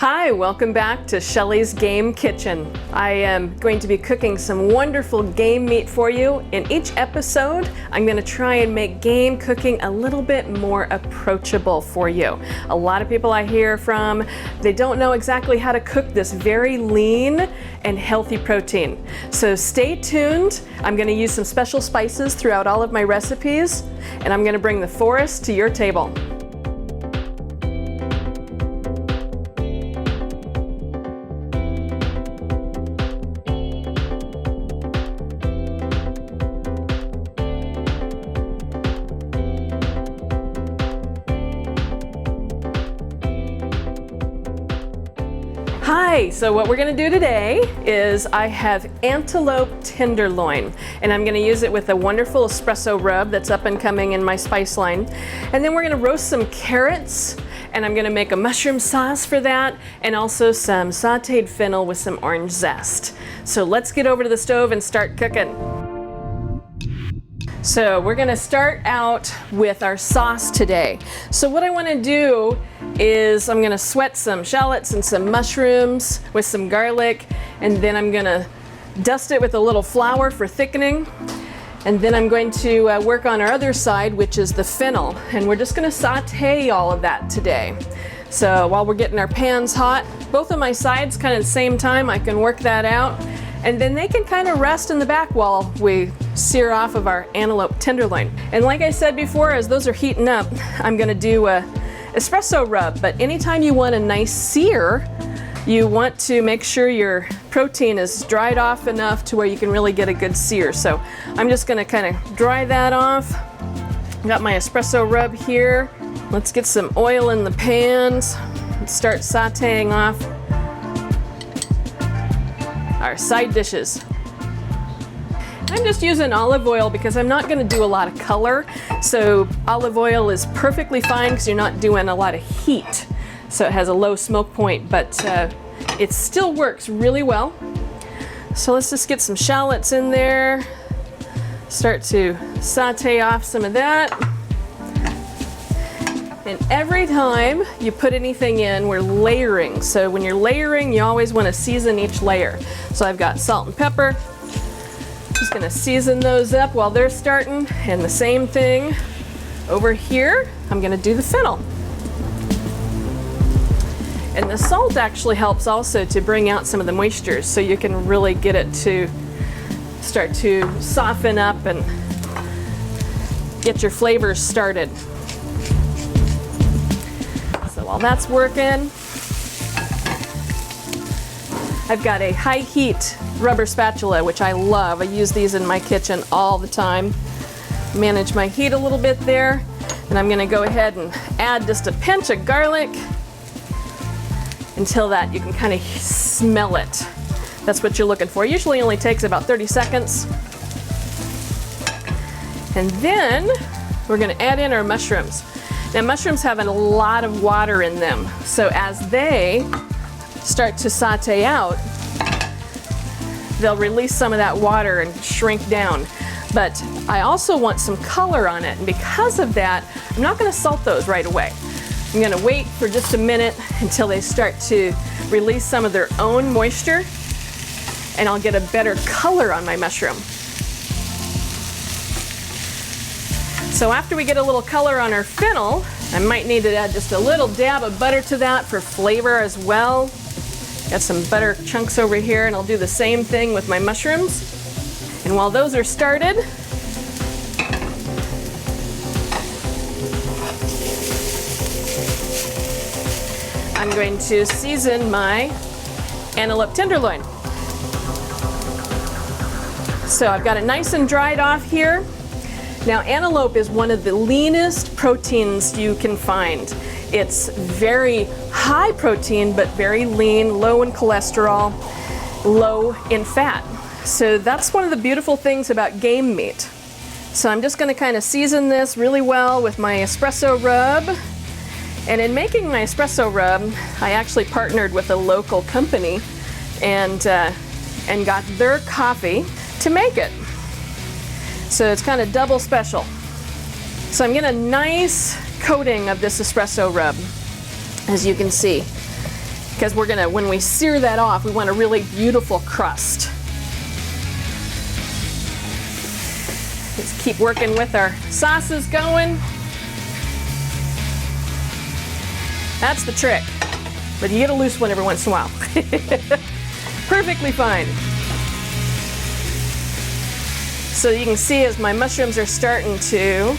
Hi, welcome back to Shelly's Game Kitchen. I am going to be cooking some wonderful game meat for you. In each episode, I'm going to try and make game cooking a little bit more approachable for you. A lot of people I hear from, they don't know exactly how to cook this very lean and healthy protein. So stay tuned. I'm going to use some special spices throughout all of my recipes, and I'm going to bring the forest to your table. Hi, so what we're going to do today is I have antelope tenderloin, and I'm going to use it with a wonderful espresso rub that's up and coming in my spice line. And then we're going to roast some carrots, and I'm going to make a mushroom sauce for that, and also some sauteed fennel with some orange zest. So let's get over to the stove and start cooking. So we're going to start out with our sauce today. So what I want to do is I'm going to sweat some shallots and some mushrooms with some garlic, and then I'm going to dust it with a little flour for thickening. And then I'm going to work on our other side, which is the fennel, and we're just going to saute all of that today. So while we're getting our pans hot, both of my sides kind of at the same time, I can work that out. And then they can kind of rest in the back while we sear off of our antelope tenderloin. And like I said before, as those are heating up, I'm gonna do a espresso rub. But anytime you want a nice sear, you want to make sure your protein is dried off enough to where you can really get a good sear. So I'm just gonna kind of dry that off. Got my espresso rub here. Let's get some oil in the pans and start sauteing off our side dishes. I'm just using olive oil because I'm not going to do a lot of color. So olive oil is perfectly fine because you're not doing a lot of heat. So it has a low smoke point, but it still works really well. So let's just get some shallots in there. Start to saute off some of that. And every time you put anything in, we're layering. So when you're layering, you always want to season each layer. So I've got salt and pepper. Just gonna season those up while they're starting. And the same thing over here, I'm gonna do the fennel. And the salt actually helps also to bring out some of the moisture, so you can really get it to start to soften up and get your flavors started. While that's working, I've got a high heat rubber spatula, which I love. I use these in my kitchen all the time. Manage my heat a little bit there, and I'm gonna go ahead and add just a pinch of garlic until that you can kind of smell it. That's what you're looking for. Usually only takes about 30 seconds. And then we're gonna add in our mushrooms. Now mushrooms have a lot of water in them, so as they start to saute out, they'll release some of that water and shrink down. But I also want some color on it, and because of that, I'm not going to salt those right away. I'm going to wait for just a minute until they start to release some of their own moisture, and I'll get a better color on my mushroom. So after we get a little color on our fennel, I might need to add just a little dab of butter to that for flavor as well. Got some butter chunks over here, and I'll do the same thing with my mushrooms. And while those are started, I'm going to season my antelope tenderloin. So I've got it nice and dried off here. Now, antelope is one of the leanest proteins you can find. It's very high protein, but very lean, low in cholesterol, low in fat. So that's one of the beautiful things about game meat. So I'm just gonna kind of season this really well with my espresso rub. And in making my espresso rub, I actually partnered with a local company and got their coffee to make it. So it's kind of double special. So I'm getting a nice coating of this espresso rub, as you can see. because when we sear that off, we want a really beautiful crust. Let's keep working with our sauces going. That's the trick, but you get a loose one every once in a while. Perfectly fine. So you can see as my mushrooms are starting to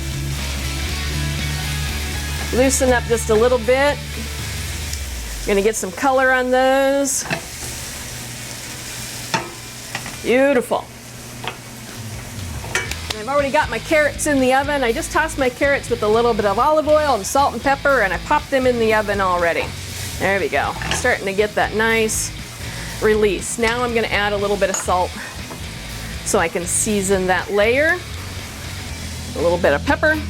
loosen up just a little bit. I'm gonna get some color on those. Beautiful. And I've already got my carrots in the oven. I just tossed my carrots with a little bit of olive oil and salt and pepper, and I popped them in the oven already. There we go. Starting to get that nice release. Now I'm gonna add a little bit of salt so I can season that layer. A little bit of pepper.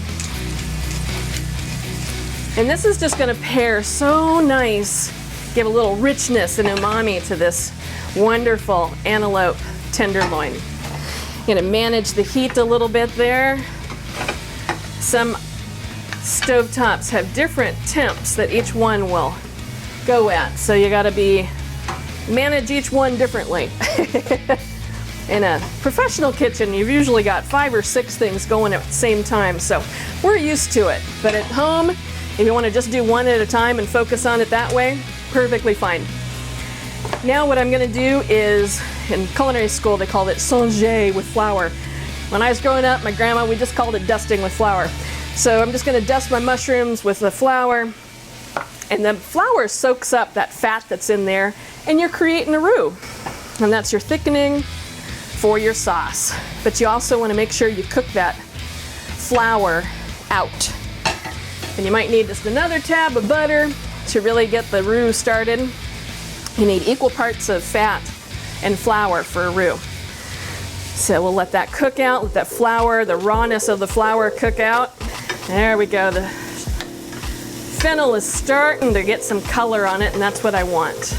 And this is just gonna pair so nice, give a little richness and umami to this wonderful antelope tenderloin. Gonna manage the heat a little bit there. Some stovetops have different temps that each one will go at, so you gotta manage each one differently. In a professional kitchen, you've usually got 5 or 6 things going at the same time, so we're used to it. But at home, if you want to just do one at a time and focus on it that way, perfectly fine. Now what I'm going to do is, in culinary school they called it songer with flour. When I was growing up, my grandma, we just called it dusting with flour. So I'm just going to dust my mushrooms with the flour, and the flour soaks up that fat that's in there, and you're creating a roux. And that's your thickening for your sauce. But you also want to make sure you cook that flour out. And you might need just another tab of butter to really get the roux started. You need equal parts of fat and flour for a roux. So we'll let that cook out, let that flour, the rawness of the flour cook out. There we go. The fennel is starting to get some color on it, and that's what I want.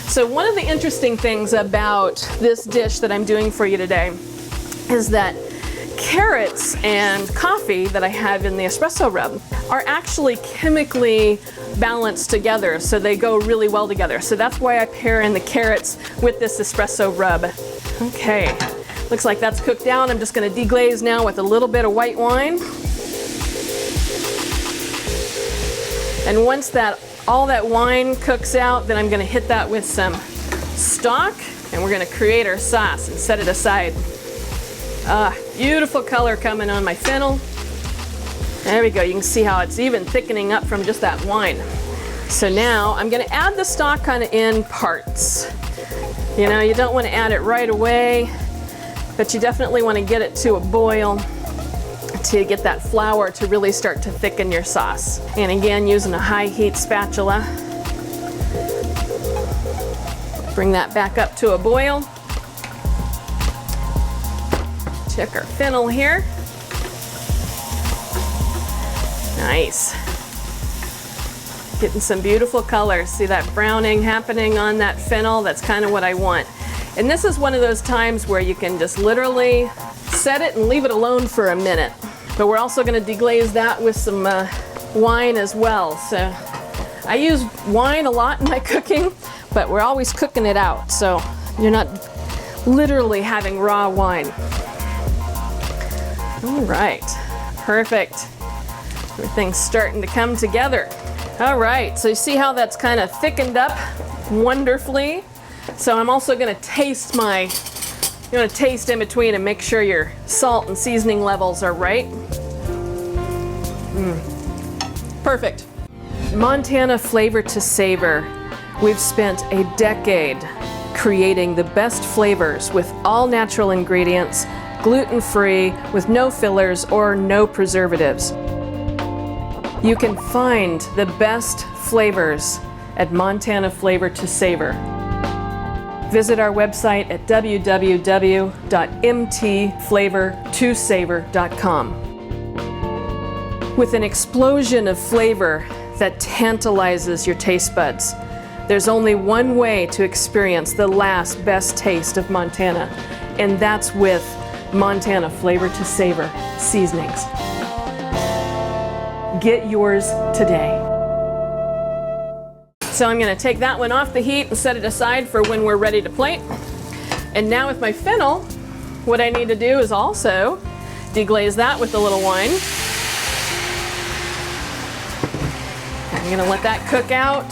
So one of the interesting things about this dish that I'm doing for you today is that carrots and coffee that I have in the Espresso Rub are actually chemically balanced together, so they go really well together. So that's why I pair in the carrots with this Espresso Rub. Okay, looks like that's cooked down. I'm just going to deglaze now with a little bit of white wine. And once all that wine cooks out, then I'm going to hit that with some stock, and we're going to create our sauce and set it aside. Beautiful color coming on my fennel. There we go. You can see how it's even thickening up from just that wine. So now I'm going to add the stock kind of in parts. You know, you don't want to add it right away, but you definitely want to get it to a boil to get that flour to really start to thicken your sauce. And again, using a high heat spatula. Bring that back up to a boil. Check our fennel here. Nice. Getting some beautiful colors. See that browning happening on that fennel? That's kind of what I want. And this is one of those times where you can just literally set it and leave it alone for a minute. But we're also going to deglaze that with some wine as well. So I use wine a lot in my cooking, but we're always cooking it out, so you're not literally having raw wine. All right, perfect. Everything's starting to come together. All right, so you see how that's kind of thickened up wonderfully. So I'm also going to taste you want to taste in between and make sure your salt and seasoning levels are right. Perfect. Montana Flavor to Savor. We've spent a decade creating the best flavors with all natural ingredients, gluten-free, with no fillers or no preservatives. You can find the best flavors at Montana Flavor to Savor. Visit our website at www.mtflavortosavor.com. With an explosion of flavor that tantalizes your taste buds, there's only one way to experience the last best taste of Montana, and that's with Montana Flavor to Savor seasonings. Get yours today. So I'm gonna take that one off the heat and set it aside for when we're ready to plate. And now with my fennel, what I need to do is also deglaze that with a little wine. I'm gonna let that cook out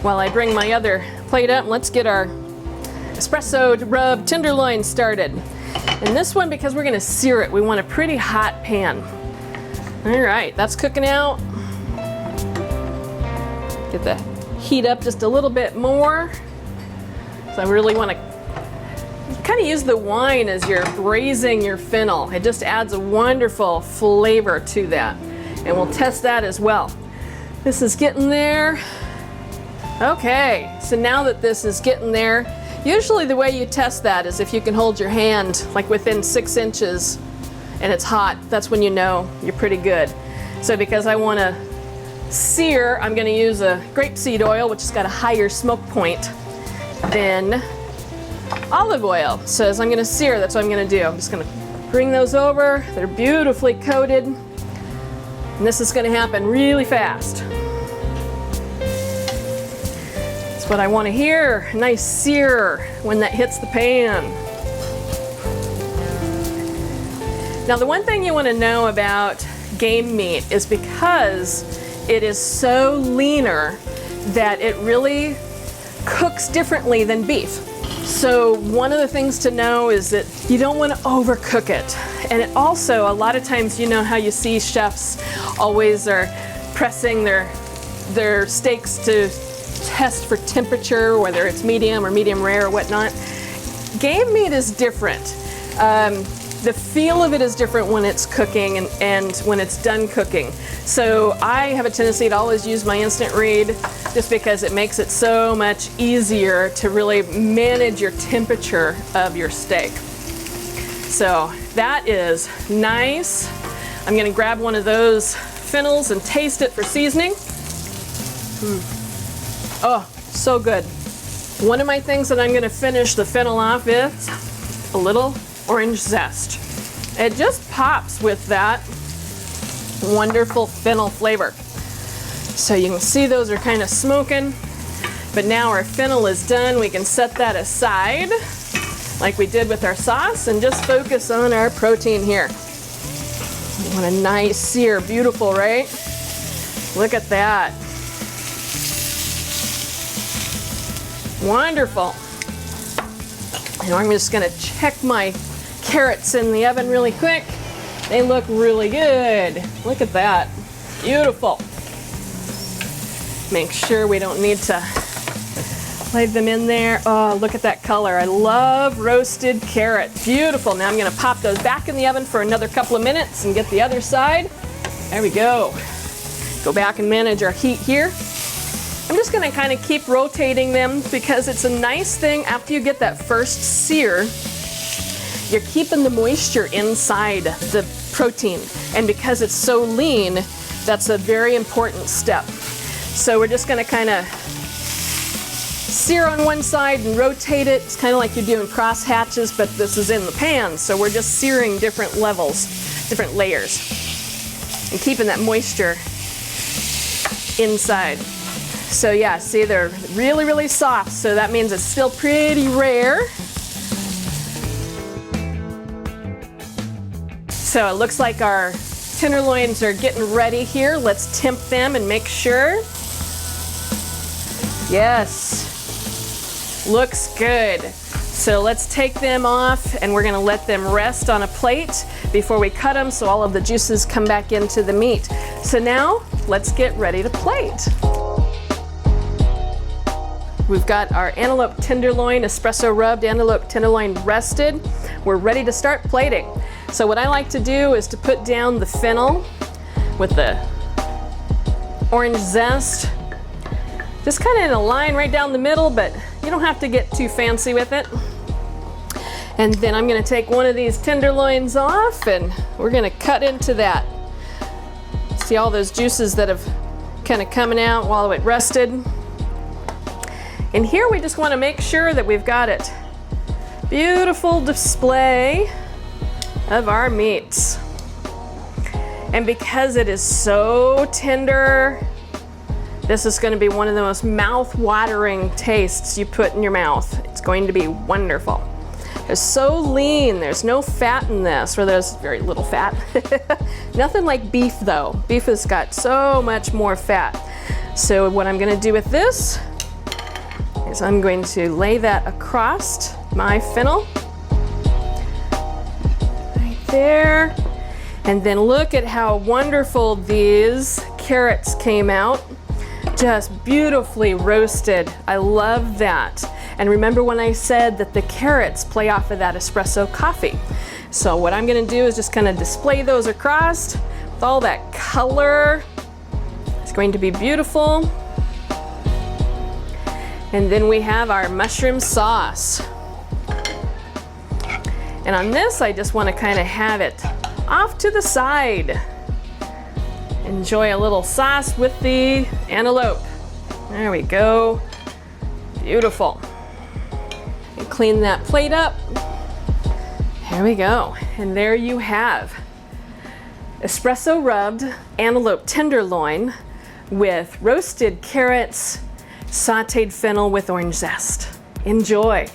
while I bring my other plate up. Let's get our Espresso Rub tenderloin started. And this one, because we're gonna sear it, we want a pretty hot pan. All right, that's cooking out. Get the heat up just a little bit more. So I really want to kind of use the wine as you're braising your fennel. It just adds a wonderful flavor to that. And we'll test that as well. This is getting there. Okay, so now that this is getting there, usually the way you test that is if you can hold your hand like within 6 inches and it's hot, that's when you know you're pretty good. So because I want to sear, I'm going to use a grapeseed oil, which has got a higher smoke point than olive oil. So as I'm going to sear, that's what I'm going to do. I'm just going to bring those over. They're beautifully coated. And this is going to happen really fast. That's what I want to hear. A nice sear when that hits the pan. Now the one thing you want to know about game meat is because it is so leaner that it really cooks differently than beef. So one of the things to know is that you don't want to overcook it. And it also, a lot of times, you know how you see chefs always are pressing their steaks to test for temperature, whether it's medium or medium rare or whatnot. Game meat is different. The feel of it is different when it's cooking and when it's done cooking. So I have a tendency to always use my instant read just because it makes it so much easier to really manage your temperature of your steak. So that is nice. I'm gonna grab one of those fennels and taste it for seasoning. Oh, so good. One of my things that I'm gonna finish the fennel off with, a little orange zest. It just pops with that wonderful fennel flavor. So you can see those are kind of smoking, but now our fennel is done. We can set that aside like we did with our sauce and just focus on our protein here. What a nice sear, beautiful, right? Look at that. Wonderful. And I'm just gonna check my carrots in the oven really quick. They look really good. Look at that. Beautiful. Make sure we don't need to lay them in there. Oh, look at that color. I love roasted carrots. Beautiful. Now I'm gonna pop those back in the oven for another couple of minutes and get the other side. There we go. Go back and manage our heat here. I'm just gonna kind of keep rotating them because it's a nice thing after you get that first sear, you're keeping the moisture inside the protein. And because it's so lean, that's a very important step. So we're just gonna kind of sear on one side and rotate it. It's kind of like you're doing cross hatches, but this is in the pan. So we're just searing different levels, different layers, and keeping that moisture inside. So yeah, see, they're really, really soft. So that means it's still pretty rare. So it looks like our tenderloins are getting ready here. Let's temp them and make sure. Yes, looks good. So let's take them off and we're gonna let them rest on a plate before we cut them so all of the juices come back into the meat. So now let's get ready to plate. We've got our antelope tenderloin, espresso rubbed antelope tenderloin rested. We're ready to start plating. So what I like to do is to put down the fennel with the orange zest, just kind of in a line right down the middle, but you don't have to get too fancy with it. And then I'm gonna take one of these tenderloins off and we're gonna cut into that. See all those juices that have kind of coming out while it rested. And here we just want to make sure that we've got it. Beautiful display of our meats. And because it is so tender, This is going to be one of the most mouth-watering tastes you put in your mouth. It's going to be wonderful. It's so lean, there's no fat in this, or there's very little fat. Nothing like beef though. Beef has got so much more fat. So what I'm gonna do with this is I'm going to lay that across my fennel. Right there. And then look at how wonderful these carrots came out. Just beautifully roasted. I love that. And remember when I said that the carrots play off of that espresso coffee. So what I'm gonna do is just kind of display those across with all that color. It's going to be beautiful. And then we have our mushroom sauce. And on this, I just want to kind of have it off to the side. Enjoy a little sauce with the antelope. There we go. Beautiful. And clean that plate up. There we go. And there you have espresso rubbed antelope tenderloin with roasted carrots, sauteed fennel with orange zest. Enjoy.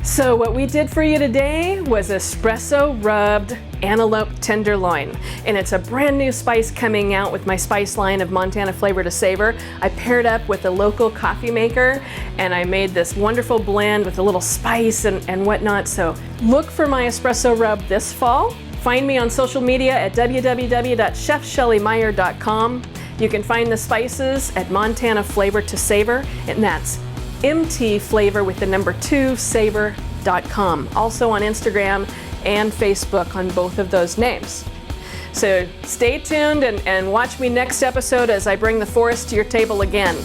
So what we did for you today was espresso rubbed antelope tenderloin, and it's a brand new spice coming out with my spice line of Montana Flavor to Savor. I paired up with a local coffee maker and I made this wonderful blend with a little spice and whatnot. So look for my espresso rub this fall. Find me on social media at www.chefshellymeyer.com. You can find the spices at Montana Flavor to Savor, and that's MT Flavor with the number 2 savor.com. Also on Instagram and Facebook on both of those names. So stay tuned and watch me next episode as I bring the forest to your table again.